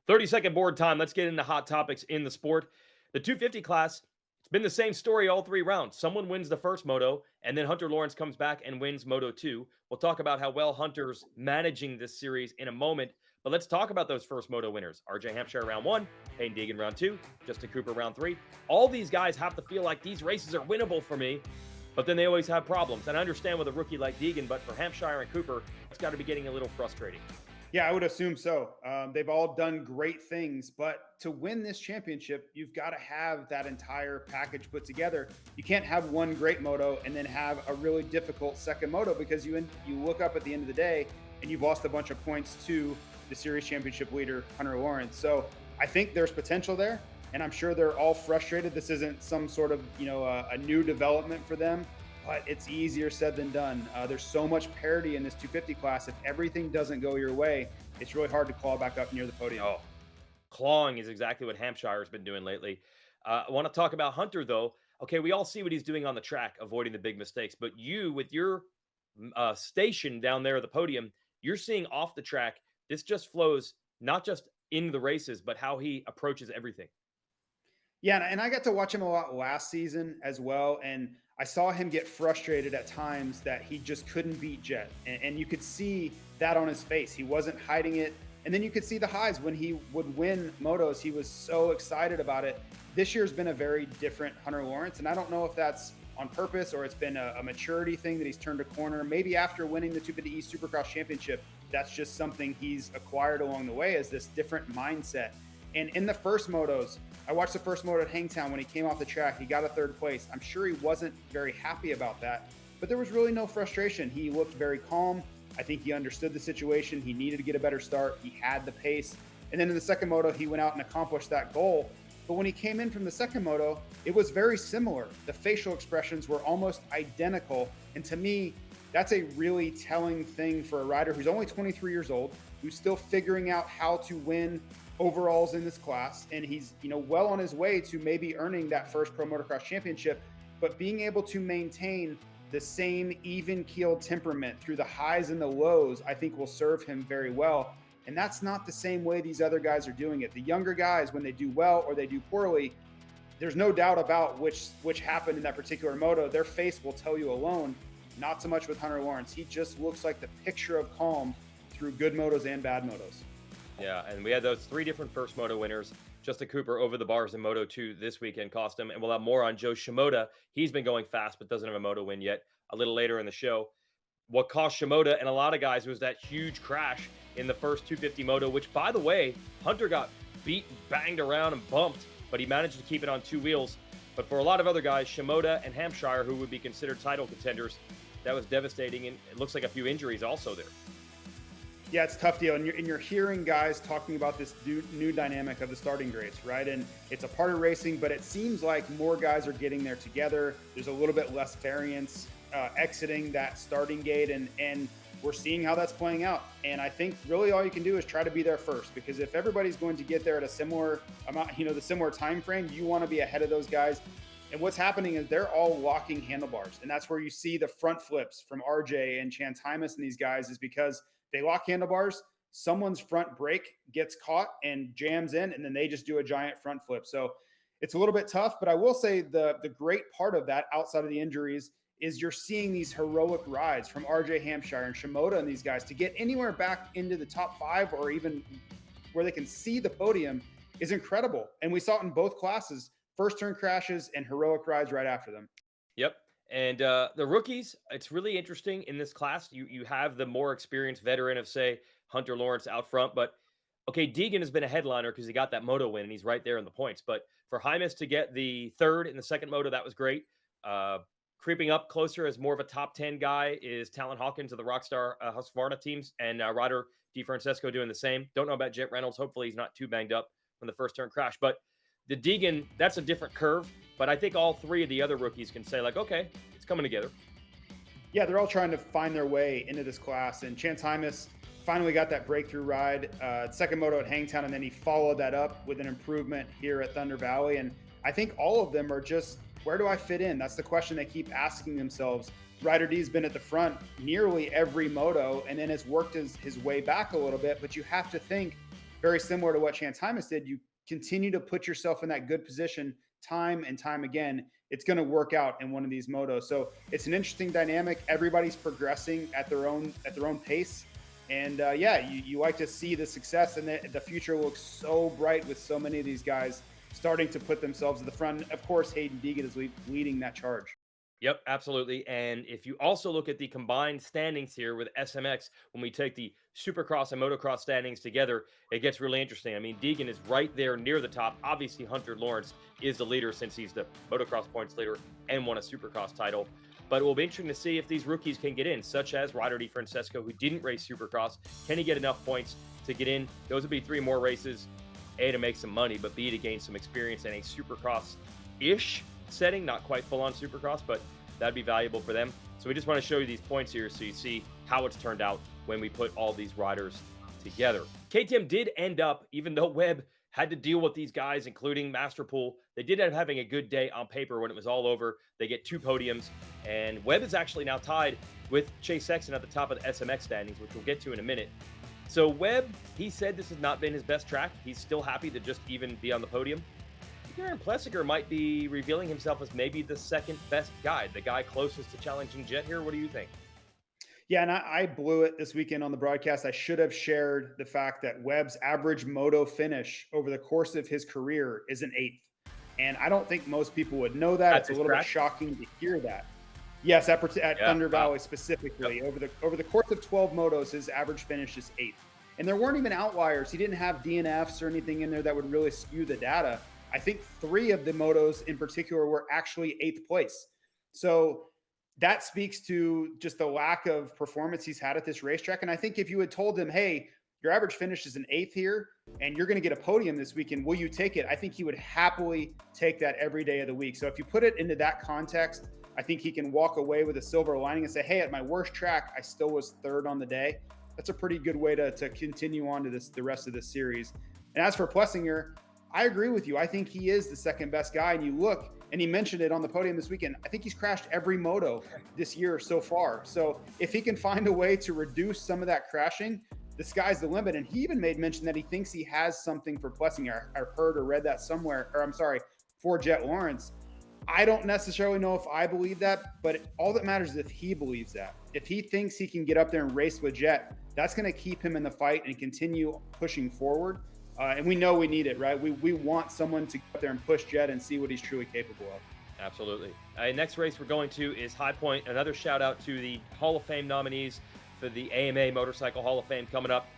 30-second board time. Let's get into hot topics in the sport. The 250 class, it's been the same story all three rounds. Someone wins the first moto, and then Hunter Lawrence comes back and wins Moto 2. We'll talk about how well Hunter's managing this series in a moment, but let's talk about those first moto winners. RJ Hampshire round 1, Payne Deegan round 2, Justin Cooper round 3. All these guys have to feel like these races are winnable for me, but then they always have problems. And I understand with a rookie like Deegan, but for Hampshire and Cooper, it's got to be getting a little frustrating. Yeah, I would assume so. They've all done great things, but to win this championship, you've got to have that entire package put together. You can't have one great moto and then have a really difficult second moto, because you look up at the end of the day and you've lost a bunch of points to the series championship leader, Hunter Lawrence. So I think there's potential there, and I'm sure they're all frustrated. This isn't some sort of a new development for them, but it's easier said than done. There's so much parity in this 250 class. If everything doesn't go your way, it's really hard to claw back up near the podium. Oh, clawing is exactly what Hampshire's been doing lately. I want to talk about Hunter, though. Okay, we all see what he's doing on the track, avoiding the big mistakes. But you, with your station down there at the podium, you're seeing off the track. This just flows not just in the races, but how he approaches everything. Yeah, and I got to watch him a lot last season as well, and I saw him get frustrated at times that he just couldn't beat Jett, and you could see that on his face. He wasn't hiding it, and then you could see the highs when he would win motos. He was so excited about it. This year's been a very different Hunter Lawrence, and I don't know if that's on purpose or it's been a maturity thing that he's turned a corner. Maybe after winning the 250E Supercross Championship, that's just something he's acquired along the way, is this different mindset. And in the first motos, I watched the first moto at Hangtown when he came off the track. He got a third place. I'm sure he wasn't very happy about that, but there was really no frustration. He looked very calm. I think he understood the situation. He needed to get a better start. He had the pace. And then in the second moto, he went out and accomplished that goal. But when he came in from the second moto, it was very similar. The facial expressions were almost identical. And to me, that's a really telling thing for a rider who's only 23 years old, who's still figuring out how to win overalls in this class, and he's well on his way to maybe earning that first Pro Motocross Championship. But being able to maintain the same even-keeled temperament through the highs and the lows, I think will serve him very well. And that's not the same way these other guys are doing it. The younger guys, when they do well or they do poorly, there's no doubt about which happened in that particular moto. Their face will tell you alone. Not so much with Hunter Lawrence. He just looks like the picture of calm through good motos and bad motos. Yeah, and we had those three different first moto winners. Justin Cooper over the bars in Moto 2 this weekend cost him, and we'll have more on Joe Shimoda. He's been going fast, but doesn't have a moto win yet, a little later in the show. What cost Shimoda and a lot of guys was that huge crash in the first 250 moto, which, by the way, Hunter got beat, banged around, and bumped, but he managed to keep it on two wheels. But for a lot of other guys, Shimoda and Hampshire, who would be considered title contenders, that was devastating, and it looks like a few injuries also there. Yeah, it's a tough deal. And you're hearing guys talking about this new dynamic of the starting grades, right? And it's a part of racing, but it seems like more guys are getting there together. There's a little bit less variance exiting that starting gate, and we're seeing how that's playing out. And I think really all you can do is try to be there first, because if everybody's going to get there at a similar amount, the similar time frame, you want to be ahead of those guys. And what's happening is they're all locking handlebars. And that's where you see the front flips from RJ and Chance Hymas and these guys, is because they lock handlebars, someone's front brake gets caught and jams in, and then they just do a giant front flip. So it's a little bit tough, but I will say the great part of that, outside of the injuries, is you're seeing these heroic rides from RJ Hampshire and Shimoda and these guys to get anywhere back into the top 5 or even where they can see the podium is incredible. And we saw it in both classes, first turn crashes and heroic rides right after them. Yep. And the rookies, it's really interesting in this class. You have the more experienced veteran of, say, Hunter Lawrence out front. But, okay, Deegan has been a headliner because he got that moto win, and he's right there in the points. But for Hymas to get the third in the second moto, that was great. Creeping up closer as more of a top 10 guy is Talon Hawkins of the Rockstar Husqvarna teams, and Ryder DeFrancesco doing the same. Don't know about Jet Reynolds. Hopefully he's not too banged up from the first turn crash. But the Deegan, that's a different curve. But I think all three of the other rookies can say, like, okay, it's coming together. Yeah, they're all trying to find their way into this class. And Chance Hymas finally got that breakthrough ride, second moto at Hangtown, and then he followed that up with an improvement here at Thunder Valley. And I think all of them are just, where do I fit in? That's the question they keep asking themselves. Ryder D's been at the front nearly every moto and then has worked his way back a little bit. But you have to think, very similar to what Chance Hymas did. You continue to put yourself in that good position time and time again. It's going to work out in one of these motos. So it's an interesting dynamic. Everybody's progressing at their own pace. And yeah, you like to see the success, and the future looks so bright with so many of these guys starting to put themselves at the front. Of course, Hayden Deegan is leading that charge. Yep, absolutely. And if you also look at the combined standings here with SMX, when we take the Supercross and Motocross standings together, it gets really interesting. I mean, Deegan is right there near the top. Obviously, Hunter Lawrence is the leader since he's the Motocross points leader and won a Supercross title. But it will be interesting to see if these rookies can get in, such as Ryder DiFrancesco, who didn't race Supercross. Can he get enough points to get in? Those would be 3 more races, A, to make some money, but B, to gain some experience in a Supercross-ish setting, not quite full-on Supercross, but that'd be valuable for them. So we just want to show you these points here so you see how it's turned out when we put all these riders together. KTM did end up, even though Webb had to deal with these guys, including Masterpool, they did end up having a good day on paper when it was all over. They get 2 podiums, and Webb is actually now tied with Chase Sexton at the top of the SMX standings, which we'll get to in a minute. So Webb, he said this has not been his best track. He's still happy to just even be on the podium. Aaron Plessinger might be revealing himself as maybe the second best guy, the guy closest to challenging Jett here. What do you think? Yeah, and I blew it this weekend on the broadcast. I should have shared the fact that Webb's average moto finish over the course of his career is an 8th. And I don't think most people would know that. It's a little bit shocking to hear that. Yes, at Thunder Valley specifically. Yep. Over the course of 12 motos, his average finish is 8th. And there weren't even outliers. He didn't have DNFs or anything in there that would really skew the data. I think 3 of the motos in particular were actually 8th place. So that speaks to just the lack of performance he's had at this racetrack. And I think if you had told him, hey, your average finish is an 8th here, and you're going to get a podium this weekend, will you take it? I think he would happily take that every day of the week. So if you put it into that context, I think he can walk away with a silver lining and say, hey, at my worst track, I still was 3rd on the day. That's a pretty good way to continue on to the rest of this series. And as for Plessinger, I agree with you. I think he is the second best guy. And you look, and he mentioned it on the podium this weekend, I think he's crashed every moto this year so far. So if he can find a way to reduce some of that crashing, the sky's the limit. And he even made mention that he thinks he has something for Plessinger. I heard or read that somewhere, or I'm sorry, for Jett Lawrence. I don't necessarily know if I believe that, but all that matters is if he believes that. If he thinks he can get up there and race with Jett, that's going to keep him in the fight and continue pushing forward. And we know we need it, right? We want someone to get there and push Jett and see what he's truly capable of. Absolutely. Next race we're going to is High Point. Another shout out to the Hall of Fame nominees for the AMA Motorcycle Hall of Fame coming up.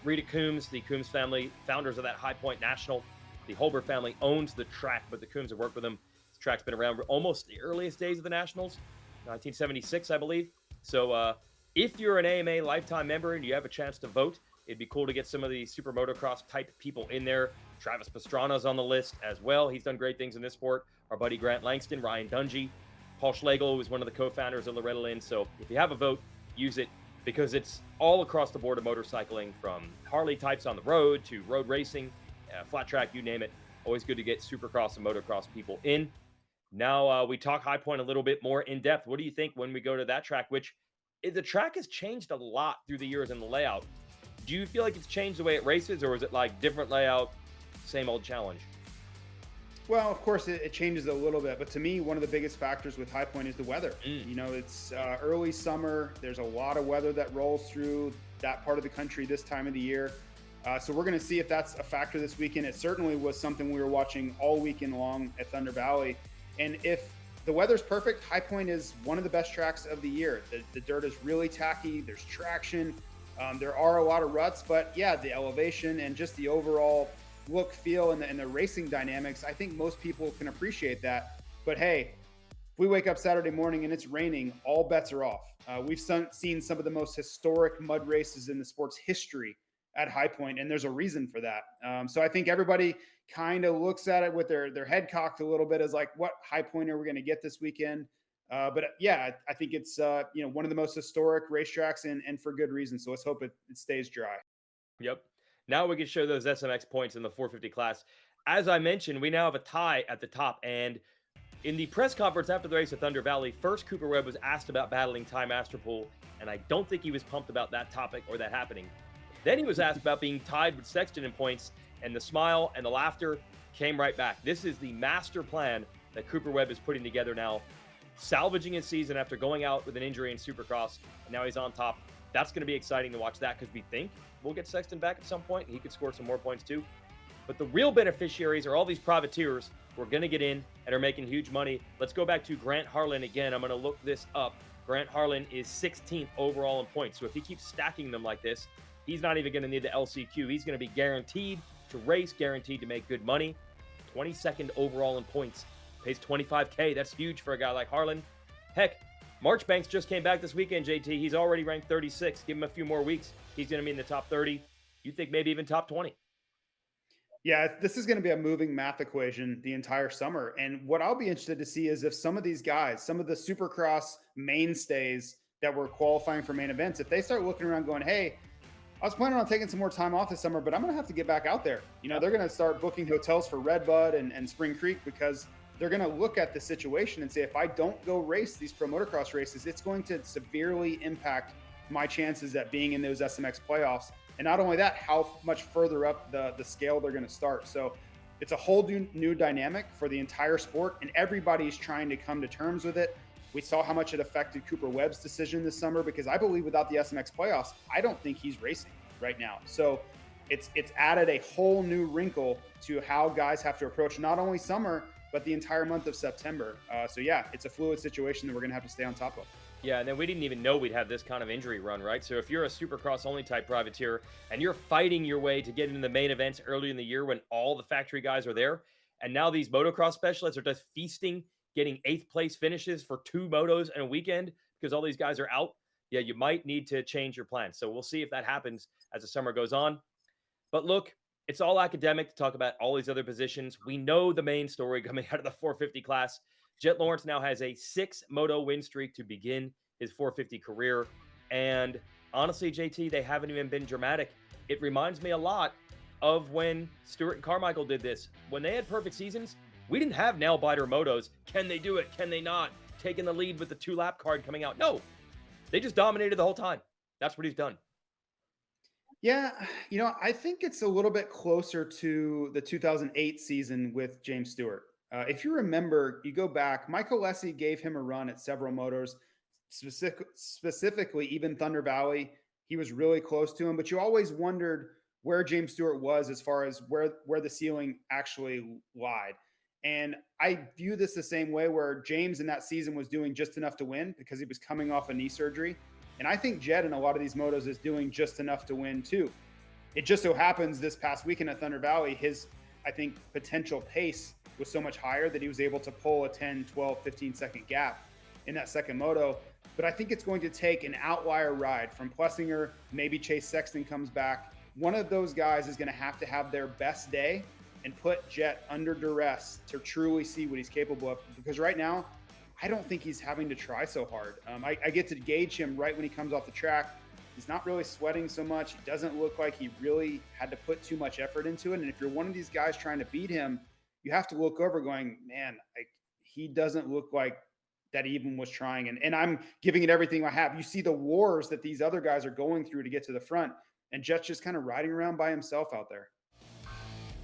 Rita Coombs, the Coombs family, founders of that High Point National. The Holber family owns the track, but the Coombs have worked with them. This track's been around almost the earliest days of the Nationals, 1976, I believe. So if you're an AMA lifetime member and you have a chance to vote, it'd be cool to get some of the super motocross type people in there. Travis Pastrana's on the list as well. He's done great things in this sport. Our buddy Grant Langston, Ryan Dungey, Paul Schlegel was one of the co-founders of Loretta Lynn. So if you have a vote, use it, because it's all across the board of motorcycling, from Harley types on the road to road racing, flat track, you name it. Always good to get supercross and motocross people in. Now we talk High Point a little bit more in depth. What do you think when we go to that track, which the track has changed a lot through the years in the layout? Do you feel like it's changed the way it races, or is it like different layout, same old challenge? Well, of course, it changes a little bit. But to me, one of the biggest factors with High Point is the weather. You know, it's early summer. There's a lot of weather that rolls through that part of the country this time of the year. So we're going to see if that's a factor this weekend. It certainly was something we were watching all weekend long at Thunder Valley. And if the weather's perfect, High Point is one of the best tracks of the year. The dirt is really tacky. There's traction. There are a lot of ruts, but yeah, the elevation and just the overall look, feel, and the racing dynamics, I think most people can appreciate that. But hey, if we wake up Saturday morning and it's raining, all bets are off. We've seen some of the most historic mud races in the sport's history at High Point, and there's a reason for that. So I think everybody kind of looks at it with their head cocked a little bit, as like, what High Point are we going to get this weekend? But yeah, I think it's one of the most historic racetracks, and for good reason. So let's hope it stays dry. Yep. Now we can show those SMX points in the 450 class. As I mentioned, we now have a tie at the top. And in the press conference after the race at Thunder Valley, first Cooper Webb was asked about battling Ty Masterpool, and I don't think he was pumped about that topic or that happening. Then he was asked about being tied with Sexton in points, and the smile and the laughter came right back. This is the master plan that Cooper Webb is putting together now, salvaging his season after going out with an injury in Supercross, and now he's on top. That's going to be exciting to watch that, because we think we'll get Sexton back at some point, and he could score some more points too. But the real beneficiaries are all these privateers who are going to get in and are making huge money. Let's go back to Grant Harlan again. I'm going to look this up. Grant Harlan is 16th overall in points. So if he keeps stacking them like this, he's not even going to need the LCQ. He's going to be guaranteed to race, guaranteed to make good money. 22nd overall in points. Pays $25K. That's huge for a guy like Harlan. Heck, Marchbanks just came back this weekend, JT. He's already ranked 36. Give him a few more weeks. He's going to be in the top 30. You think maybe even top 20. Yeah, this is going to be a moving math equation the entire summer. And what I'll be interested to see is if some of these guys, some of the Supercross mainstays that were qualifying for main events, if they start looking around going, hey, I was planning on taking some more time off this summer, but I'm going to have to get back out there. You know, they're going to start booking hotels for Redbud and Spring Creek, because they're going to look at the situation and say, if I don't go race these pro motocross races, it's going to severely impact my chances at being in those SMX playoffs. And not only that, how much further up the scale they're going to start. So it's a whole new dynamic for the entire sport, and everybody's trying to come to terms with it. We saw how much it affected Cooper Webb's decision this summer, because I believe without the SMX playoffs, I don't think he's racing right now. So it's added a whole new wrinkle to how guys have to approach not only summer, but the entire month of September. So yeah, it's a fluid situation that we're going to have to stay on top of. Yeah, and then we didn't even know we'd have this kind of injury run, right? So if you're a Supercross only type privateer and you're fighting your way to get into the main events early in the year when all the factory guys are there, and now these motocross specialists are just feasting, getting 8th place finishes for 2 motos in a weekend because all these guys are out, yeah, you might need to change your plan. So we'll see if that happens as the summer goes on. But look, it's all academic to talk about all these other positions. We know the main story coming out of the 450 class. Jett Lawrence now has a 6-moto win streak to begin his 450 career. And honestly, JT, they haven't even been dramatic. It reminds me a lot of when Stewart and Carmichael did this. When they had perfect seasons, we didn't have nail-biter motos. Can they do it? Can they not? Taking the lead with the 2-lap card coming out. No, they just dominated the whole time. That's what he's done. Yeah, you know, I think it's a little bit closer to the 2008 season with James Stewart. If you remember, you go back, Michael Lessie gave him a run at several motos, specifically even Thunder Valley. He was really close to him, but you always wondered where James Stewart was as far as where the ceiling actually lied. And I view this the same way, where James in that season was doing just enough to win because he was coming off a knee surgery. And I think Jett in a lot of these motos is doing just enough to win too. It just so happens this past weekend at Thunder Valley, his, I think, potential pace was so much higher that he was able to pull a 10, 12, 15 second gap in that second moto. But I think it's going to take an outlier ride from Plessinger, maybe Chase Sexton comes back. One of those guys is going to have their best day and put Jett under duress to truly see what he's capable of. Because right now, I don't think he's having to try so hard. I get to gauge him right when he comes off the track. He's not really sweating so much. He doesn't look like he really had to put too much effort into it. And if you're one of these guys trying to beat him, you have to look over going, man, he doesn't look like that he even was trying. And I'm giving it everything I have. You see the wars that these other guys are going through to get to the front, and Jett's just kind of riding around by himself out there.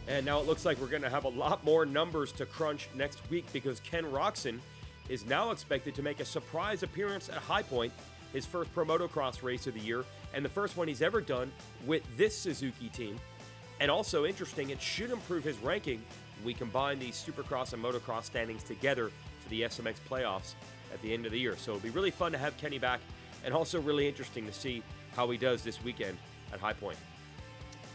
And now it looks like we're going to have a lot more numbers to crunch next week, because Ken Roczen is now expected to make a surprise appearance at High Point, his first Pro Motocross race of the year, and the first one he's ever done with this Suzuki team. And also interesting, it should improve his ranking when we combine these Supercross and Motocross standings together for the SMX playoffs at the end of the year. So it'll be really fun to have Kenny back, and also really interesting to see how he does this weekend at High Point.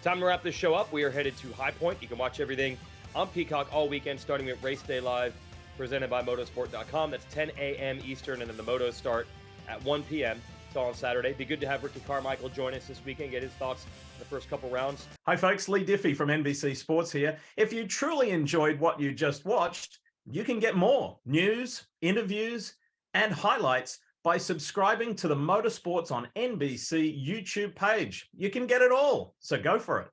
Time to wrap this show up. We are headed to High Point. You can watch everything on Peacock all weekend, starting at Race Day Live, presented by Motorsport.com. That's 10 a.m. Eastern, and then the motos start at 1 p.m. It's all on Saturday. Be good to have Ricky Carmichael join us this weekend, get his thoughts on the first couple rounds. Hi, folks. Lee Diffie from NBC Sports here. If you truly enjoyed what you just watched, you can get more news, interviews, and highlights by subscribing to the Motorsports on NBC YouTube page. You can get it all, so go for it.